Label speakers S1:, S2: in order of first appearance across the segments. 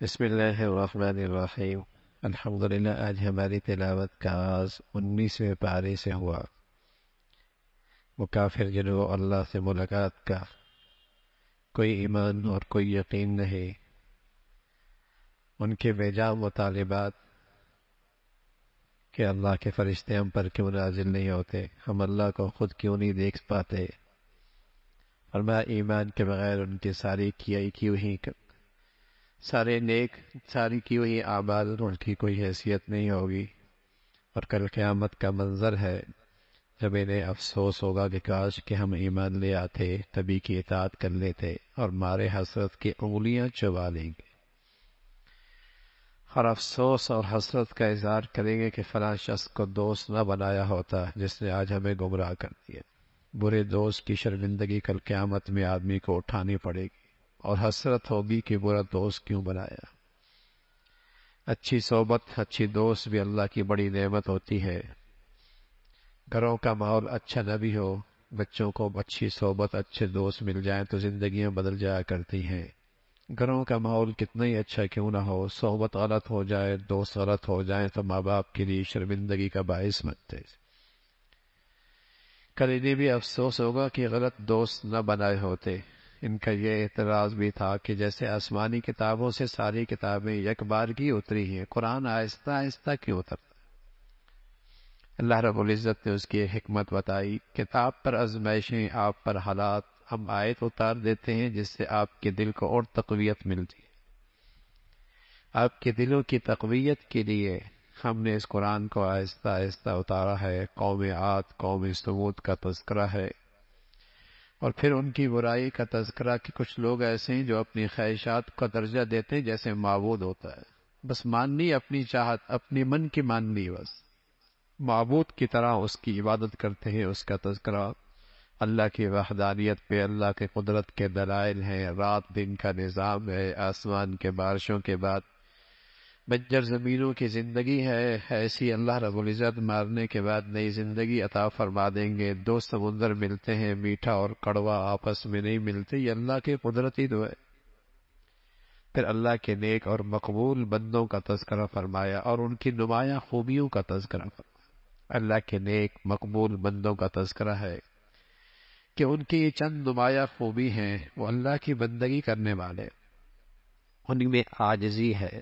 S1: بسم اللہ الرحمن الرحیم۔ الحمدللہ آج ہماری تلاوت کا آغاز 19ویں پارے سے ہوا۔ وہ کافر جنہوں اللہ سے ملاقات کا کوئی ایمان اور کوئی یقین نہیں، ان کے بیجا مطالبات کہ اللہ کے فرشتے ہم پر کیوں نازل نہیں ہوتے، ہم اللہ کو خود کیوں نہیں دیکھ پاتے، فرمایا ایمان کے بغیر ان کی ساری کی ہوئی اعمال ان کی کوئی حیثیت نہیں ہوگی، اور کل قیامت کا منظر ہے جب انہیں افسوس ہوگا کہ کاش کہ ہم ایمان لے آتے، تبھی کی اطاعت کر لیتے اور مارے حسرت کی انگلیاں چبا لیں گے، اور افسوس اور حسرت کا اظہار کریں گے کہ فلاں شخص کو دوست نہ بنایا ہوتا جس نے آج ہمیں گمراہ کر دیا۔ برے دوست کی شرمندگی کل قیامت میں آدمی کو اٹھانی پڑے گی، اور حسرت ہوگی کہ برا دوست کیوں بنایا۔ اچھی صحبت، اچھی دوست بھی اللہ کی بڑی نعمت ہوتی ہے۔ گھروں کا ماحول اچھا نہ بھی ہو، بچوں کو اچھی صحبت، اچھے دوست مل جائیں تو زندگیاں بدل جایا کرتی ہیں۔ گھروں کا ماحول کتنا ہی اچھا کیوں نہ ہو، صحبت غلط ہو جائے، دوست غلط ہو جائیں تو ماں باپ کے لیے شرمندگی کا باعث بنتے۔ کل انہیں بھی افسوس ہوگا کہ غلط دوست نہ بنائے ہوتے۔ ان کا یہ اعتراض بھی تھا کہ جیسے آسمانی کتابوں سے ساری کتابیں یک بار کی اتری ہیں، قرآن آہستہ آہستہ کیوں اترتا؟ اللہ رب العزت نے اس کی حکمت بتائی۔ کتاب پر آزمائشیں، آپ پر حالات، ہم آیت اتار دیتے ہیں جس سے آپ کے دل کو اور تقویت ملتی ہے۔ آپ کے دلوں کی تقویت کے لیے ہم نے اس قرآن کو آہستہ آہستہ اتارا ہے۔ قوم عاد، قوم ثمود کا تذکرہ ہے، اور پھر ان کی برائی کا تذکرہ کہ کچھ لوگ ایسے ہیں جو اپنی خواہشات کا درجہ دیتے ہیں جیسے معبود ہوتا ہے، بس ماننی اپنی چاہت، اپنی من کی ماننی، بس معبود کی طرح اس کی عبادت کرتے ہیں۔ اس کا تذکرہ اللہ کی وحدانیت پہ، اللہ کے قدرت کے دلائل ہیں، رات دن کا نظام ہے، آسمان کے بارشوں کے بعد بنجر زمینوں کی زندگی ہے، ایسی اللہ رب العزت مارنے کے بعد نئی زندگی عطا فرما دیں گے۔ دو سمندر ملتے ہیں، میٹھا اور کڑوا آپس میں نہیں ملتے، یہ اللہ کی قدرتی دعا ہے۔ پھر اللہ کے نیک اور مقبول بندوں کا تذکرہ فرمایا اور ان کی نمایاں خوبیوں کا تذکرہ فرمایا۔ اللہ کے نیک مقبول بندوں کا تذکرہ ہے کہ ان کی یہ چند نمایاں خوبی ہیں، وہ اللہ کی بندگی کرنے والے، ان میں عاجزی ہے،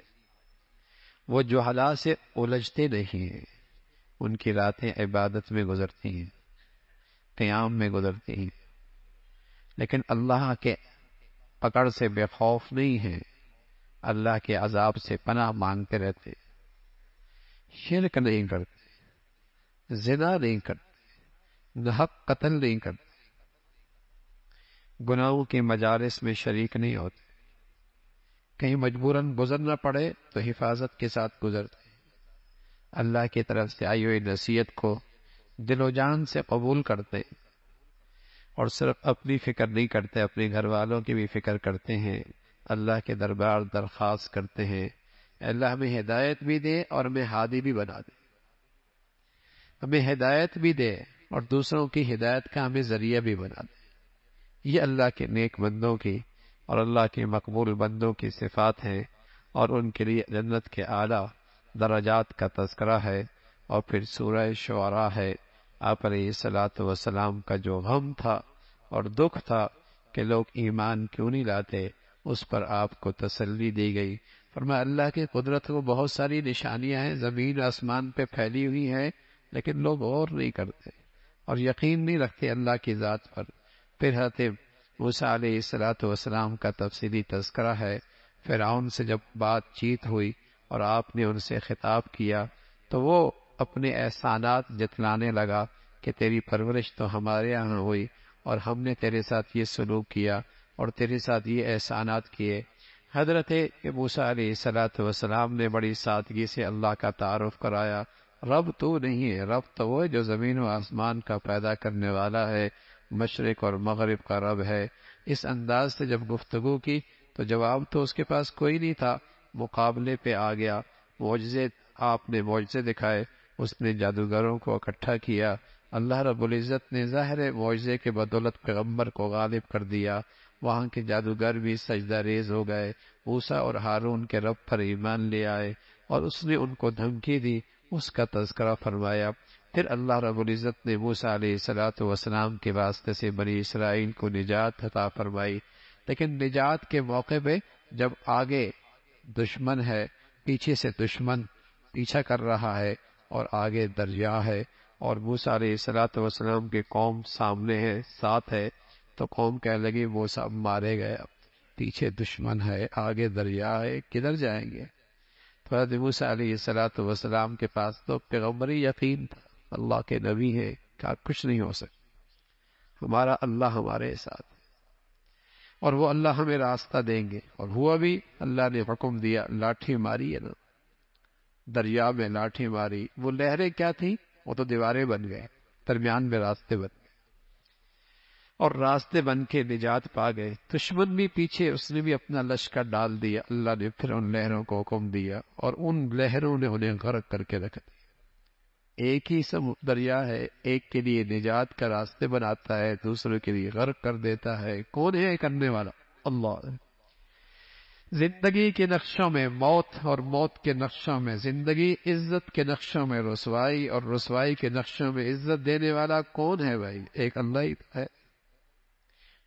S1: وہ جہلا سے الجھتے نہیں ہیں، ان کی راتیں عبادت میں گزرتی ہیں، قیام میں گزرتی ہیں، لیکن اللہ کے پکڑ سے بے خوف نہیں ہیں، اللہ کے عذاب سے پناہ مانگتے رہتے، شرک نہیں کرتے، زنا نہیں کرتے، ناحق قتل نہیں کرتے، گناہوں کے مجالس میں شریک نہیں ہوتے، کہیں مجبوراً گزرنا پڑے تو حفاظت کے ساتھ گزرتے، اللہ کی طرف سے آئی ہوئی نصیحت کو دل و جان سے قبول کرتے، اور صرف اپنی فکر نہیں کرتے، اپنے گھر والوں کی بھی فکر کرتے ہیں، اللہ کے دربار درخواست کرتے ہیں، اللہ ہمیں ہدایت بھی دے اور ہمیں ہادی بھی بنا دے، ہمیں ہدایت بھی دے اور دوسروں کی ہدایت کا ہمیں ذریعہ بھی بنا دے۔ یہ اللہ کے نیک بندوں کی اور اللہ کے مقبول بندوں کی صفات ہیں، اور ان کے لیے جنت کے اعلیٰ درجات کا تذکرہ ہے۔ اور پھر سورہ شعراء ہے۔ آپ علیہ الصلاۃ والسلام کا جو غم تھا اور دکھ تھا کہ لوگ ایمان کیوں نہیں لاتے، اس پر آپ کو تسلی دی گئی۔ فرمایا اللہ کی قدرت کو بہت ساری نشانیاں ہیں، زمین آسمان پہ پھیلی ہوئی ہیں، لیکن لوگ غور نہیں کرتے اور یقین نہیں رکھتے اللہ کی ذات پر۔ پھر حضرت موسیٰ علیہ الصلاۃ والسلام کا تفصیلی تذکرہ ہے۔ فرعون سے جب بات چیت ہوئی اور آپ نے ان سے خطاب کیا تو وہ اپنے احسانات جتلانے لگا کہ تیری پرورش تو ہمارے یہاں ہوئی اور ہم نے تیرے ساتھ یہ سلوک کیا اور تیرے ساتھ یہ احسانات کیے۔ حضرت موسیٰ علیہ الصلاۃ والسلام نے بڑی سادگی سے اللہ کا تعارف کرایا۔ رب تو نہیں ہے، رب تو وہ ہے جو زمین و آسمان کا پیدا کرنے والا ہے، مشرق اور مغرب کا رب ہے۔ اس انداز سے جب گفتگو کی تو جواب تو اس کے پاس کوئی نہیں تھا، مقابلے پہ آ گیا، معجزے آپ نے معجزے دکھائے، اس نے جادوگروں کو اکٹھا کیا، اللہ رب العزت نے ظاہر معجزے کے بدولت پیغمبر کو غالب کر دیا، وہاں کے جادوگر بھی سجدہ ریز ہو گئے، موسیٰ اور ہارون کے رب پر ایمان لے آئے، اور اس نے ان کو دھمکی دی، اس کا تذکرہ فرمایا۔ پھر اللہ رب العزت نے موسیٰ علیہ السلام کے واسطے سے بنی اسرائیل کو نجات عطا فرمائی۔ لیکن نجات کے موقع پہ جب آگے دشمن ہے، پیچھے سے دشمن پیچھا کر رہا ہے، اور آگے دریا ہے، اور موسیٰ علیہ السلام کی قوم سامنے ہے، ساتھ ہے، تو قوم کہنے لگی موسیٰ مارے گئے، اب پیچھے دشمن ہے، آگے دریا ہے، کدھر جائیں گے؟ تو حضرت موسیٰ علیہ السلام کے پاس تو پیغمبری یقین تھا، اللہ کے نبی ہیں، کہا کچھ نہیں ہو سکتا، ہمارا اللہ ہمارے ساتھ، اور وہ اللہ ہمیں راستہ دیں گے۔ اور ہوا بھی، اللہ نے حکم دیا، لاٹھی ماری ہے نا، دریا میں لاٹھی ماری، وہ لہریں کیا تھیں؟ وہ تو دیواریں بن گئے، درمیان میں راستے بن گئے، اور راستے بن کے نجات پا گئے۔ دشمن بھی پیچھے، اس نے بھی اپنا لشکر ڈال دیا، اللہ نے پھر ان لہروں کو حکم دیا، اور ان لہروں نے انہیں غرق کر کے رکھ دیا۔ ایک ہی دریا ہے، ایک کے لیے نجات کا راستے بناتا ہے، دوسرے کے لیے غرق کر دیتا ہے۔ کون ہے کرنے والا؟ اللہ۔ زندگی کے نقشوں میں موت، اور موت کے نقشوں میں زندگی، عزت کے نقشوں میں رسوائی، اور رسوائی کے نقشوں میں عزت دینے والا کون ہے بھائی؟ ایک اللہ ہی ہے۔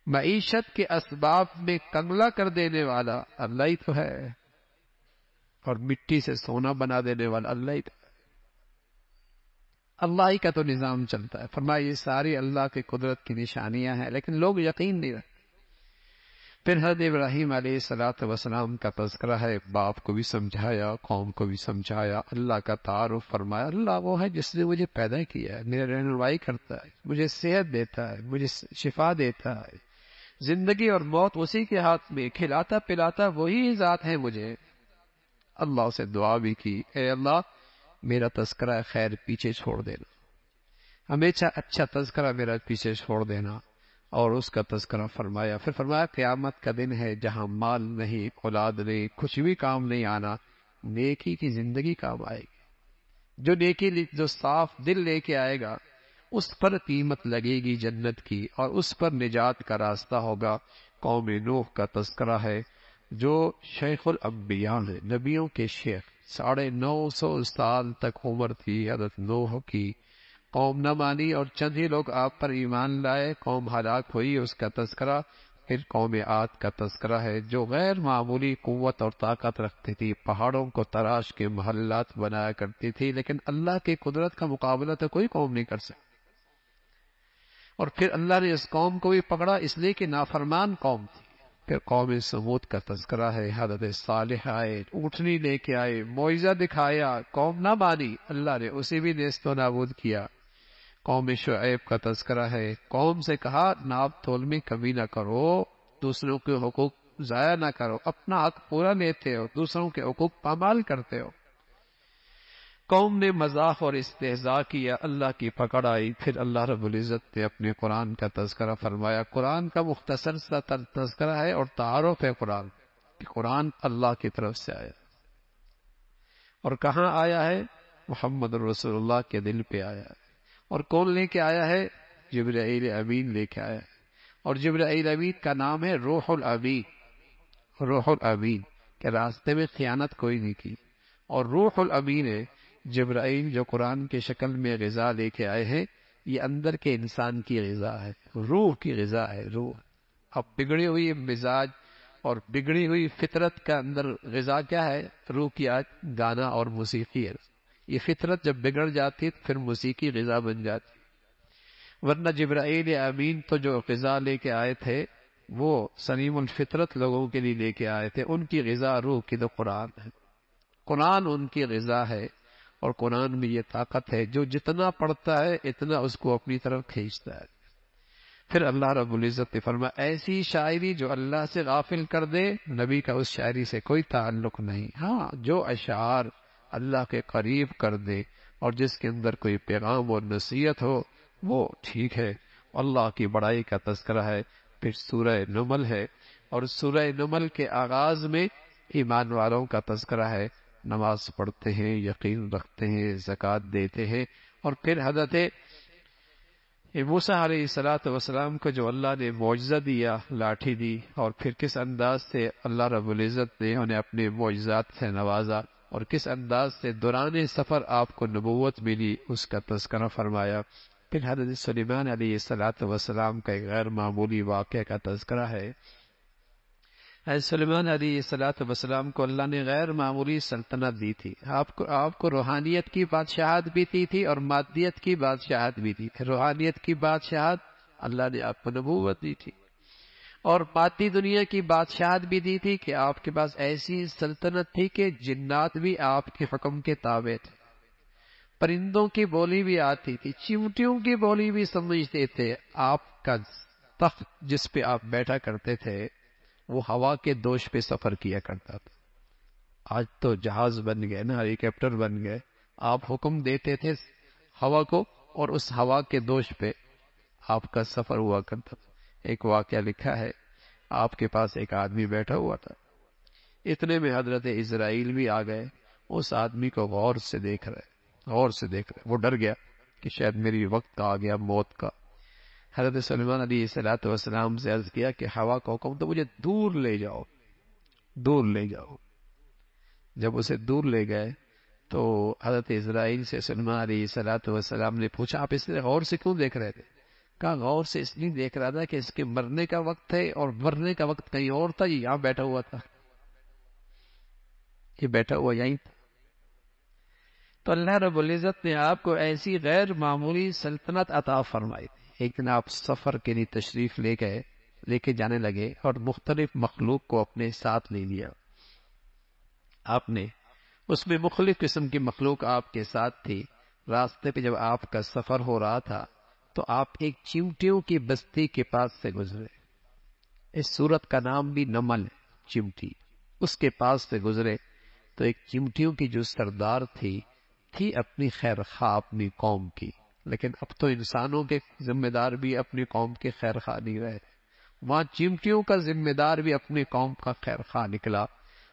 S1: معیشت کے اسباب میں کنگلا کر دینے والا اللہ ہی تو ہے، اور مٹی سے سونا بنا دینے والا اللہ ہی تو ہے۔ اللہ ہی کا تو نظام چلتا ہے۔ فرمایا یہ ساری اللہ کی قدرت کی نشانیاں ہیں، لیکن لوگ یقین نہیں رکھتے۔ پھر حضرت ابراہیم علیہ السلام کا تذکرہ ہے، باپ کو بھی سمجھایا، قوم کو بھی سمجھایا، اللہ کا تعارف فرمایا۔ اللہ وہ ہے جس نے مجھے پیدا کیا ہے، میرے رہنمائی کرتا ہے، مجھے صحت دیتا ہے، مجھے شفا دیتا ہے، زندگی اور موت اسی کے ہاتھ میں، کھلاتا پلاتا وہی ذات ہے مجھے۔ اللہ سے دعا بھی کی، اے اللہ میرا تذکرہ خیر پیچھے چھوڑ دینا، ہمیشہ اچھا تذکرہ میرا پیچھے چھوڑ دینا، اور اس کا تذکرہ فرمایا۔ پھر فرمایا قیامت کا دن ہے جہاں مال نہیں، اولاد نہیں، کچھ بھی کام نہیں آنا، نیکی کی زندگی کام آئے گی۔ جو نیکی، جو صاف دل لے کے آئے گا، اس پر قیمت لگے گی جنت کی، اور اس پر نجات کا راستہ ہوگا۔ قوم نوح کا تذکرہ ہے، جو شیخ الانبیاء ہے، نبیوں کے شیخ، 950 سال تک عمر تھی حضرت نوح کی، قوم نہ مانی اور چند ہی لوگ آپ پر ایمان لائے، قوم ہلاک ہوئی، اس کا تذکرہ۔ پھر قوم عاد کا تذکرہ ہے، جو غیر معمولی قوت اور طاقت رکھتی تھی، پہاڑوں کو تراش کے محلات بنایا کرتی تھی، لیکن اللہ کی قدرت کا مقابلہ تو کوئی قوم نہیں کر سکتی۔ اور پھر اللہ نے اس قوم کو بھی پکڑا، اس لیے کہ نافرمان قوم تھی۔ پھر قوم سمود کا تذکرہ ہے، حضرت صالح آئے، اونٹنی لے کے آئے، معجزہ دکھایا، قوم نہ مانی، اللہ نے اسے بھی نیست و نابود کیا۔ قوم شعیب کا تذکرہ ہے، قوم سے کہا ناپ تول میں کمی نہ کرو، دوسروں کے حقوق ضائع نہ کرو، اپنا حق پورا لیتے ہو، دوسروں کے حقوق پامال کرتے ہو۔ قوم نے مذاق اور استہزاء کیا، اللہ کی پکڑ آئی۔ پھر اللہ رب العزت نے اپنے قرآن کا تذکرہ فرمایا۔ قرآن کا مختصر سا تذکرہ ہے اور تعارف ہے قرآن کہ قرآن اللہ کی طرف سے آیا، اور کہاں آیا ہے؟ محمد رسول اللہ کے دل پہ آیا ہے۔ اور کون لے کے آیا ہے؟ جبرائیل امین لے کے آیا ہے، اور جبرائیل امین کا نام ہے روح الامین۔ روح الامین کے راستے میں خیانت کوئی نہیں کی، اور روح الامین ہے جبرائیل جو قرآن کے شکل میں غذا لے کے آئے ہیں، یہ اندر کے انسان کی غذا ہے، روح کی غذا ہے۔ روح اب بگڑی ہوئی مزاج اور بگڑی ہوئی فطرت کا اندر غذا کیا ہے؟ روح کی آج گانا اور موسیقی ہے۔ یہ فطرت جب بگڑ جاتی تو پھر موسیقی غذا بن جاتی، ورنہ جبرائیل امین تو جو غذا لے کے آئے تھے وہ سلیم الفطرت لوگوں کے لیے لے کے آئے تھے، ان کی غذا روح کی تو قرآن ہے، قرآن ان کی غذا ہے۔ اور قرآن میں یہ طاقت ہے، جو جتنا پڑھتا ہے اتنا اس کو اپنی طرف کھینچتا ہے۔ پھر اللہ رب العزت نے فرمایا ایسی شاعری جو اللہ سے غافل کر دے، نبی کا اس شاعری سے کوئی تعلق نہیں۔ ہاں، جو اشعار اللہ کے قریب کر دے اور جس کے اندر کوئی پیغام اور نصیحت ہو وہ ٹھیک ہے۔ اللہ کی بڑائی کا تذکرہ ہے۔ پھر سورہ نمل ہے، اور سورہ نمل کے آغاز میں ایمان والوں کا تذکرہ ہے، نماز پڑھتے ہیں، یقین رکھتے ہیں، زکوٰۃ دیتے ہیں۔ اور پھر حضرت موسیٰ علیہ الصلوۃ والسلام کو جو اللہ نے معجزہ دیا، لاٹھی دی، اور پھر کس انداز سے اللہ رب العزت نے انہیں اپنے معجزات سے نوازا، اور کس انداز سے دوران سفر آپ کو نبوت ملی، اس کا تذکرہ فرمایا۔ پھر حضرت سلیمان علیہ الصلوۃ والسلام کا ایک غیر معمولی واقعہ کا تذکرہ ہے۔ حضرت سلیمان علیہ الصلوۃ والسلام کو اللہ نے غیر معمولی سلطنت دی تھی۔ آپ کو روحانیت کی بادشاہت بھی دی تھی اور مادیت کی بادشاہت بھی دی تھی۔ روحانیت کی بادشاہت اللہ نے آپ کو نبوت دی تھی، اور مادی دنیا کی بادشاہت بھی دی تھی کہ آپ کے پاس ایسی سلطنت تھی کہ جنات بھی آپ کے حکم کے تابع تھے، پرندوں کی بولی بھی آتی تھی، چیونٹیوں کی بولی بھی سمجھتے تھے۔ آپ کا تخت جس پہ آپ بیٹھا کرتے تھے وہ ہوا کے دوش پہ سفر کیا کرتا تھا۔ آج تو جہاز بن گئے نا، ہیلی کاپٹر بن گئے۔ آپ حکم دیتے تھے ہوا کو، اور اس ہوا کے دوش پہ آپ کا سفر ہوا کرتا تھا۔ ایک واقعہ لکھا ہے، آپ کے پاس ایک آدمی بیٹھا ہوا تھا، اتنے میں حضرت اسرائیل بھی آ گئے، اس آدمی کو غور سے دیکھ رہے، وہ ڈر گیا کہ شاید میری وقت آ گیا موت کا۔ حضرت سلیمان علیہ الصلوۃ والسلام سے عرض کیا کہ ہوا کو حکم تو مجھے دور لے جاؤ۔ جب اسے دور لے گئے تو حضرت اسرائیل سے سلیمان علیہ الصلوۃ والسلام نے پوچھا، آپ اس طرح غور سے کیوں دیکھ رہے تھے؟ کہا غور سے اس لیے دیکھ رہا تھا کہ اس کے مرنے کا وقت ہے، اور مرنے کا وقت کہیں اور تھا، یہ یہاں بیٹھا ہوا تھا، یہ بیٹھا ہوا یہیں تھا۔ تو اللہ رب العزت نے آپ کو ایسی غیر معمولی سلطنت عطا فرمائی تھی۔ ایک دن آپ سفر کے لیے تشریف لے کے جانے لگے، اور مختلف مخلوق کو اپنے ساتھ لے لیا آپ نے۔ اس میں مختلف قسم کی مخلوق آپ کے ساتھ تھی۔ راستے پہ جب آپ کا سفر ہو رہا تھا تو آپ ایک چیونٹیوں کی بستی کے پاس سے گزرے۔ اس سورت کا نام بھی نمل ہے، چیونٹی۔ اس کے پاس سے گزرے تو ایک چیونٹیوں کی جو سردار تھی اپنی خیر خواہ اپنی قوم کی، لیکن اب تو انسانوں کے ذمہ دار بھی اپنی قوم کے خیر خواہ نہیں رہے، وہاں چیونٹیوں کا ذمہ دار بھی اپنی قوم کا خیر خواہ نکلا،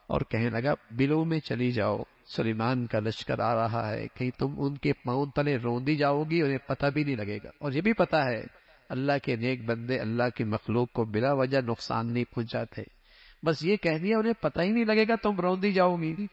S1: اور کہنے لگا بلوں میں چلی جاؤ، سلیمان کا لشکر آ رہا ہے، کہیں تم ان کے پاؤں تلے روندی جاؤ گی، انہیں پتہ بھی نہیں لگے گا۔ اور یہ بھی پتہ ہے اللہ کے نیک بندے اللہ کی مخلوق کو بلا وجہ نقصان نہیں پہنچاتے، بس یہ کہہ دیا انہیں پتہ ہی نہیں لگے گا تم روندی جاؤ گی۔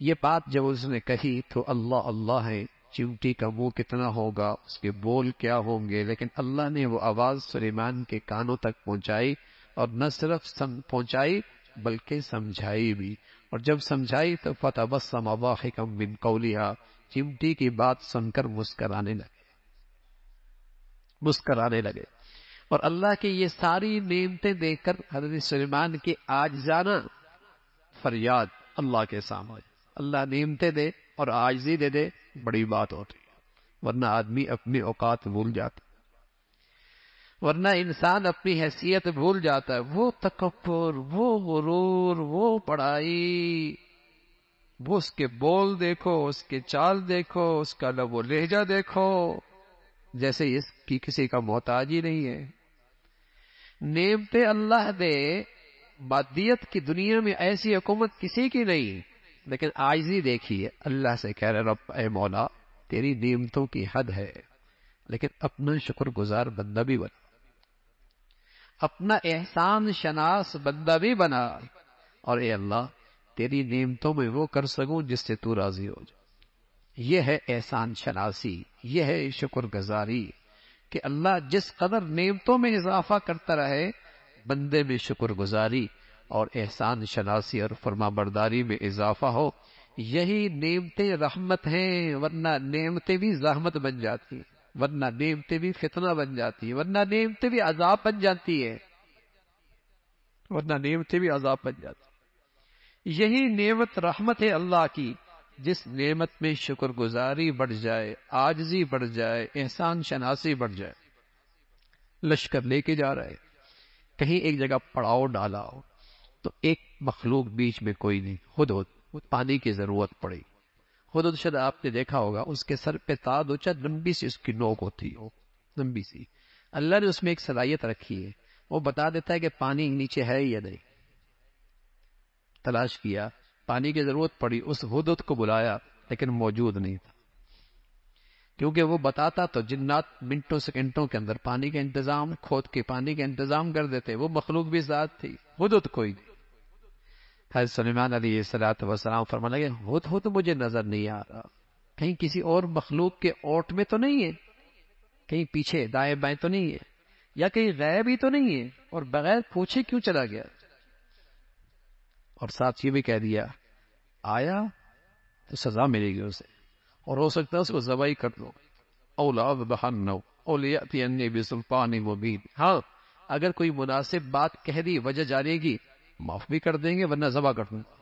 S1: یہ بات جب اس نے کہی تو اللہ اللہ ہے، چیونٹی کا منہ کتنا ہوگا، اس کے بول کیا ہوں گے، لیکن اللہ نے وہ آواز سلیمان کے کانوں تک پہنچائی، اور نہ صرف پہنچائی بلکہ سمجھائی بھی، اور جب سمجھائی تو فتبسم ضاحکا من قولها، چیونٹی کی بات سن کر مسکرانے لگے۔ اور اللہ کی یہ ساری نعمتیں دیکھ کر حضرت سلیمان کی عاجزانہ فریاد اللہ کے سامنے، اللہ نعمتیں دے اور عاجزی دے بڑی بات ہوتی ہے، ورنہ آدمی اپنی اوقات بھول جاتا، ورنہ انسان اپنی حیثیت بھول جاتا ہے۔ وہ تکبر، وہ غرور، وہ بڑائی، وہ اس کے بول دیکھو، اس کے چال دیکھو، اس کا لب و لہجہ دیکھو، جیسے اس کی کسی کا محتاج ہی نہیں ہے۔ نعمتیں اللہ دے، مادیت کی دنیا میں ایسی حکومت کسی کی نہیں، لیکن عاجزی دیکھیے، اللہ سے کہہ رہے رب اے مولا تیری نعمتوں کی حد ہے، لیکن اپنا شکر گزار بندہ بھی بنا، اپنا احسان شناس بندہ بھی بنا، اور اے اللہ تیری نعمتوں میں وہ کر سکوں جس سے تو راضی ہو جائے۔ یہ ہے احسان شناسی، یہ ہے شکر گزاری، کہ اللہ جس قدر نعمتوں میں اضافہ کرتا رہے، بندے میں شکر گزاری اور احسان شناسی اور فرما برداری میں اضافہ ہو۔ یہی نعمتیں رحمت ہیں، ورنہ نعمتیں بھی زحمت بن جاتی ہیں، ورنہ نعمتیں بھی فتنہ بن جاتی ہیں، ورنہ نعمتیں بھی عذاب بن جاتی ہیں، یہی نعمت رحمت ہے اللہ کی، جس نعمت میں شکر گزاری بڑھ جائے، عاجزی بڑھ جائے، احسان شناسی بڑھ جائے۔ لشکر لے کے جا رہے، کہیں ایک جگہ پڑاؤ ڈالا ہو تو ایک مخلوق بیچ میں کوئی نہیں، ہدہد، پانی کی ضرورت پڑی۔ ہدہد شاید آپ نے دیکھا ہوگا، اس کے سر پہ تاج ہوتا، لمبی سی اس کی نوک ہوتی ہو، لمبی سی۔ اللہ نے اس میں ایک صلاحیت رکھی ہے، وہ بتا دیتا ہے کہ پانی نیچے ہے یا نہیں۔ تلاش کیا، پانی کی ضرورت پڑی، اس ہدہد کو بلایا لیکن موجود نہیں تھا۔ کیونکہ وہ بتاتا تو جنات منٹوں سیکنڈوں کے اندر پانی کا انتظام کھود کے پانی کا انتظام کر دیتے. وہ مخلوق بھی ذات تھی، ہدہد کوئی نہیں. حضرت سلیمان علیہ السلام فرمانے لگے ہدہد مجھے نظر نہیں آ رہا، کہیں کسی اور مخلوق کے اوٹ میں تو نہیں ہے، کہیں پیچھے دائیں بائیں تو نہیں ہے، یا کہیں غائب ہی تو نہیں ہے، اور بغیر پوچھے کیوں چلا گیا. اور ساتھ یہ بھی کہہ دیا آیا تو سزا ملے گی اسے، اور ہو سکتا ہے اس کو ذبح ہی کر دو. اولاد بہنو اولیاتی بسلطان مبین. ہاں اگر کوئی مناسب بات کہہ دی وجہ جانے گی معاف بھی کر دیں گے، ورنہ ذبح کر دوں گا.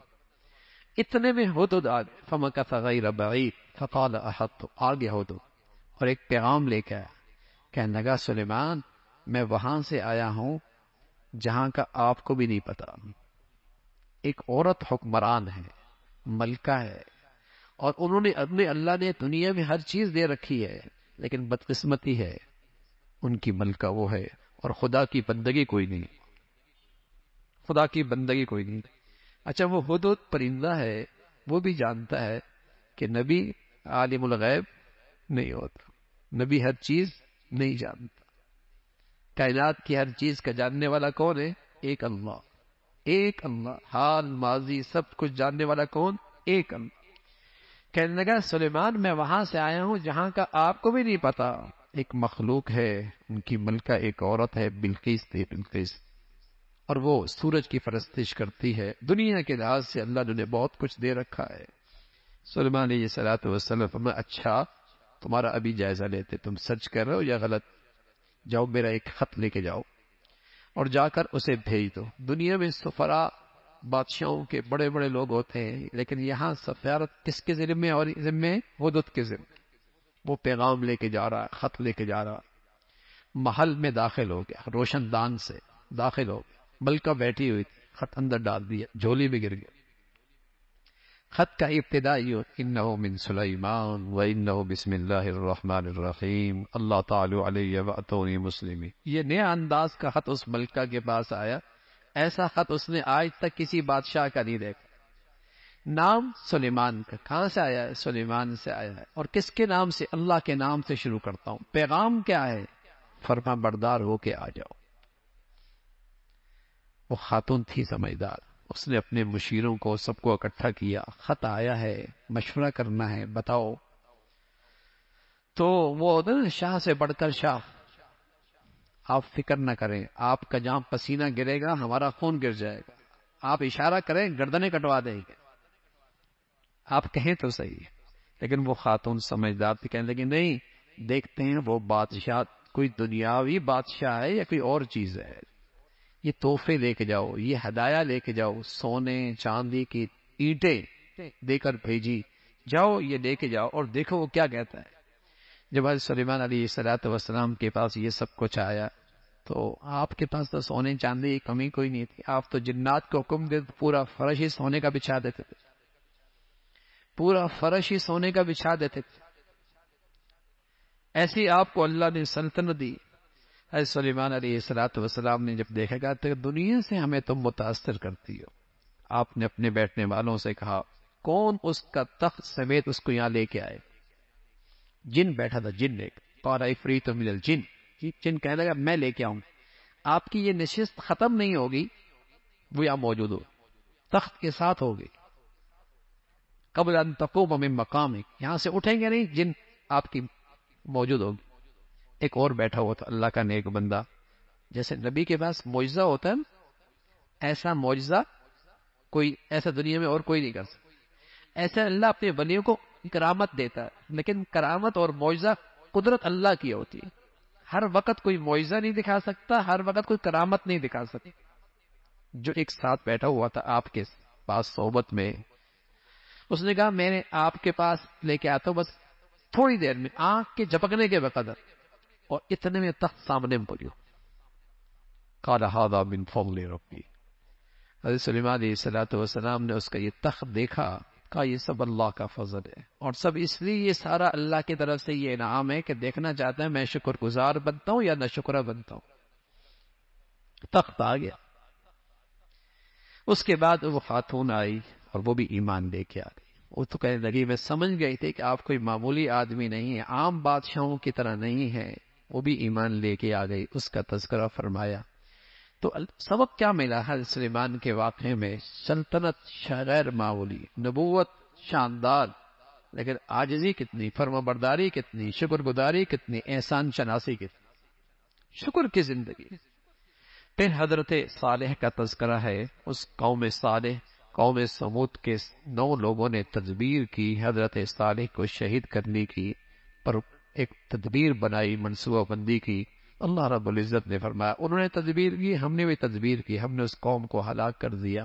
S1: اتنے میں ہدہد فمکث غیر بعید فقال احطت. آگے ہدہد اور ایک پیغام لے کے آیا، کہنے لگا سلیمان میں وہاں سے آیا ہوں جہاں کا آپ کو بھی نہیں پتا. ایک عورت حکمران ہے، ملکہ ہے، اور انہوں نے اپنے اللہ نے دنیا میں ہر چیز دے رکھی ہے، لیکن بدقسمتی ہے ان کی ملکہ وہ ہے اور خدا کی بندگی کوئی نہیں، خدا کی بندگی کوئی نہیں. اچھا وہ ہدہد پرندہ ہے، وہ بھی جانتا ہے کہ نبی عالم الغیب نہیں ہوتا، نبی ہر چیز نہیں جانتا. کائنات کی ہر چیز کا جاننے والا کون ہے؟ ایک اللہ. ایک اللہ، حال ماضی سب کچھ جاننے والا کون؟ ایک اللہ. کہنے لگا سلیمان میں وہاں سے آیا ہوں جہاں کا آپ کو بھی نہیں پتا. ایک مخلوق ہے، ان کی ملکہ ایک عورت ہے، بلقیس تھی، بلقیس، اور وہ سورج کی پرستش کرتی ہے. دنیا کے لحاظ سے اللہ نے بہت کچھ دے رکھا ہے. سلیمان علیہ السلام فرمایا اچھا تمہارا ابھی جائزہ لیتے، تم سچ کر رہے ہو یا غلط. جاؤ میرا ایک خط لے کے جاؤ اور جا کر اسے بھیج دو. دنیا میں سفراء بادشاہوں کے بڑے بڑے لوگ ہوتے ہیں، لیکن یہاں سفارت کس کے ذمے اور ذمے؟ ہدہد کے ذمے. وہ پیغام لے کے جا رہا، خط لے کے جا رہا. محل میں داخل ہو گیا، روشن دان سے داخل ہو گیا. ملکہ بیٹھی ہوئی تھی، خط اندر ڈال دیا، جھولی میں گر گیا. خط کا ابتدا یہ انہ من سلیمان و انہ بسم اللہ الرحمن الرحیم اللہ تعالی علیہ واتونی مسلمی. یہ نیا انداز کا خط اس ملکہ کے پاس آیا. ایسا خط اس نے آج تک کسی بادشاہ کا نہیں دیکھا. نام سلیمان کا. کہاں سے آیا ہے؟ سلیمان سے آیا ہے. اور کس کے نام سے؟ اللہ کے نام سے شروع کرتا ہوں. پیغام کیا ہے؟ فرما بردار ہو کے آ جاؤ. وہ خاتون تھی سمجھدار، اس نے اپنے مشیروں کو سب کو اکٹھا کیا. خط آیا ہے، مشورہ کرنا ہے، بتاؤ. تو وہ ہوتا ہے نا شاہ سے بڑھ کر شاہ. آپ فکر نہ کریں، آپ کا جہاں پسینہ گرے گا ہمارا خون گر جائے گا. آپ اشارہ کریں گردنیں کٹوا دیں گے، آپ کہیں تو صحیح. لیکن وہ خاتون سمجھدار تھی، کہنے لگی نہیں، دیکھتے ہیں وہ بادشاہ کوئی دنیاوی بادشاہ ہے یا کوئی اور چیز ہے. یہ تحفے لے کے جاؤ، یہ ہدایہ لے کے جاؤ، سونے چاندی کی اینٹیں دے کر بھیجی. جاؤ یہ لے کے جاؤ اور دیکھو وہ کیا کہتا ہے. جب حضرت سلیمان علیہ السلام کے پاس یہ سب کچھ آیا تو آپ کے پاس تو سونے چاندی کی کمی کوئی نہیں تھی. آپ تو جنات کو حکم دیتے پورا فرش ہی سونے کا بچھا دیتے تھے، پورا فرش ہی سونے کا بچھا دیتے تھے. ایسی آپ کو اللہ نے سلطنت دی. حضرت سلیمان علیہ السلام نے جب دیکھا گا تو دنیا سے ہمیں تم متاثر کرتی ہو. آپ نے اپنے بیٹھنے والوں سے کہا کون اس کا تخت سمیت اس کو یہاں لے کے آئے. جن بیٹھا تھا، جن لے کے. قال عفریت من الجن. جن کہنے لگا میں لے کے آؤں. آپ کی یہ نشست ختم نہیں ہوگی، وہ یہاں موجود ہو، تخت کے ساتھ ہوگی. قبل ان تقوم من مقامک، یہاں سے اٹھیں گے نہیں، جن آپ کی موجود ہوگی. ایک اور بیٹھا ہوا تھا اللہ کا نیک بندہ. جیسے نبی کے پاس معجزہ ہوتا ہے، ایسا معجزہ کوئی ایسا دنیا میں اور کوئی نہیں کر سکتا. ایسا اللہ اپنے ولیوں کو کرامت دیتا ہے، لیکن کرامت اور معجزہ قدرت اللہ کی ہوتی ہے. ہر وقت کوئی معجزہ نہیں دکھا سکتا، ہر وقت کوئی کرامت نہیں دکھا سکتا. جو ایک ساتھ بیٹھا ہوا تھا آپ کے پاس صحبت میں، اس نے کہا میں نے آپ کے پاس لے کے آتا ہوں بس تھوڑی دیر میں، آنکھ کے جھپکنے کے بقدر، اور اتنے میں تخت سامنے میں پڑی. قال هذا من فضل ربی. حضرت سلیمان علیہ السلام نے اس کا یہ تخت دیکھا، کہا یہ سب اللہ کا فضل ہے، اور سب اس لیے یہ سارا اللہ کی طرف سے یہ انعام ہے کہ دیکھنا چاہتا ہے میں شکر گزار بنتا ہوں یا نہ شکرہ بنتا ہوں. تخت آ گیا. اس کے بعد وہ خاتون آئی اور وہ بھی ایمان لے کے آ گئی. وہ تو کہنے لگی میں سمجھ گئی تھی کہ آپ کوئی معمولی آدمی نہیں ہے، عام بادشاہوں کی طرح نہیں ہے۔ وہ بھی ایمان لے کے آ گئی، اس کا تذکرہ فرمایا۔ تو سبق کیا ملا حضرت سلیمان کے واقعے میں؟ سلطنت غیر معمولی، نبوت شاندار، لیکن عاجزی کتنی، فرما برداری کتنی، شکر گزاری کتنی، احسان شناسی کتنی، شکر کی زندگی۔ پھر حضرت صالح کا تذکرہ ہے، اس قوم صالح، قوم سمود کے 9 لوگوں نے تدبیر کی حضرت صالح کو شہید کرنے کی، پر ایک تدبیر بنائی، منصوبہ بندی کی۔ اللہ رب العزت نے فرمایا انہوں نے تدبیر کی، ہم نے بھی تدبیر کی، ہم نے اس قوم کو ہلاک کر دیا۔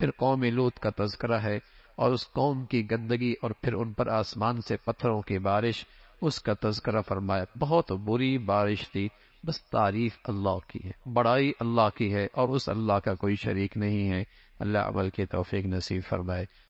S1: پھر قوم لوط کا تذکرہ ہے اور اس قوم کی گندگی، اور پھر ان پر آسمان سے پتھروں کی بارش، اس کا تذکرہ فرمایا۔ بہت بری بارش تھی، بس تعریف اللہ کی ہے، بڑائی اللہ کی ہے، اور اس اللہ کا کوئی شریک نہیں ہے۔ اللہ عمل کی توفیق نصیب فرمائے۔